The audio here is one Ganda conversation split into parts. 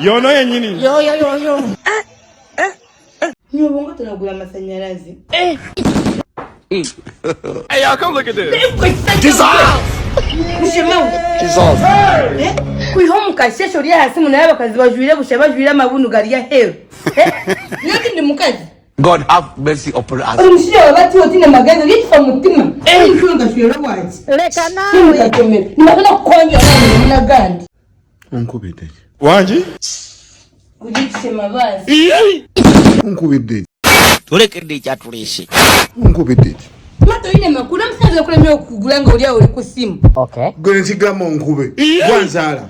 Yono yenyini. Yo. Nyobonga tunagula amasanyalazi. Hey, y'all, come look at this. Jesus. Kuihomu kashesho lya hasi munaye bakazi bajwire bushe bajwire amabunu gari ya hero. Naki ndi mukazi. God have mercy upon us. Umushiye wabati wotina magazi yitfa mutima. Ntunga shwero wazi. Leka nawe. Nimabona kukonja na gandi. Unkubide. Wanji? Kujitse mabazi. Unkubide. Tulekende cyatulishe. Unkubide. Mato ine makuru msanze kule myo kugula nga uli uri ku simu. Okay. Gwe nsigama unkube. Kwanzala.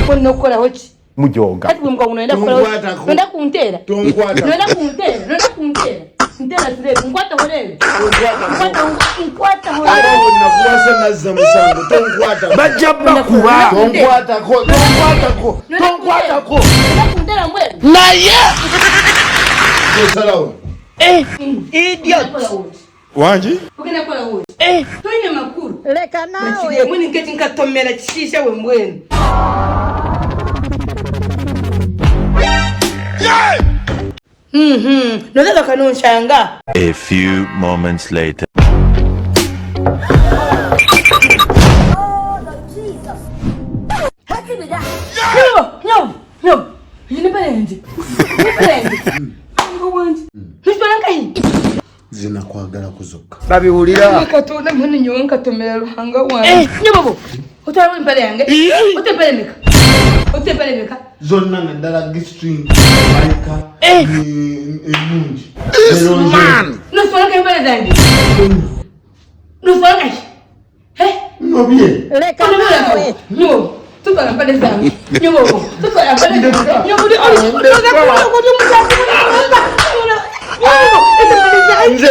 Kono kola hochi. Mujoga. Ati mko unaenda kola. Unaenda kuntera. Tonkwata. Unaenda kuntera. Ntera tule nkwata holewe. Nkwata holewe. Nakuwasa naza musango. Tonkwata. Bajaba kuba. Tonkwata ko. Kuntera mwe. Naye. Salawe. Idiot. Wanji? Ukenda kola hochi. Toine makuru. Leka nawe. Machile mwini nketi nkatomera chishisha we mbwenu. Nodaka kanonshanga. A few moments later. No. Yine berendi. Zina kwagala kuzuka. Babiwulira. Katona mwene nyo nkatomera ruhanga wange. Nyobo. Utari impale yange. Utepelemeka. Zonna ndala gistring. Maika. Emunji. Man. Nuswalaka impale zange. Nuswalaka. Nobye. Leka nawe. Nyo. Tutwala impale zange. Nyo. Tutwala impale zange. Nyo. Nze.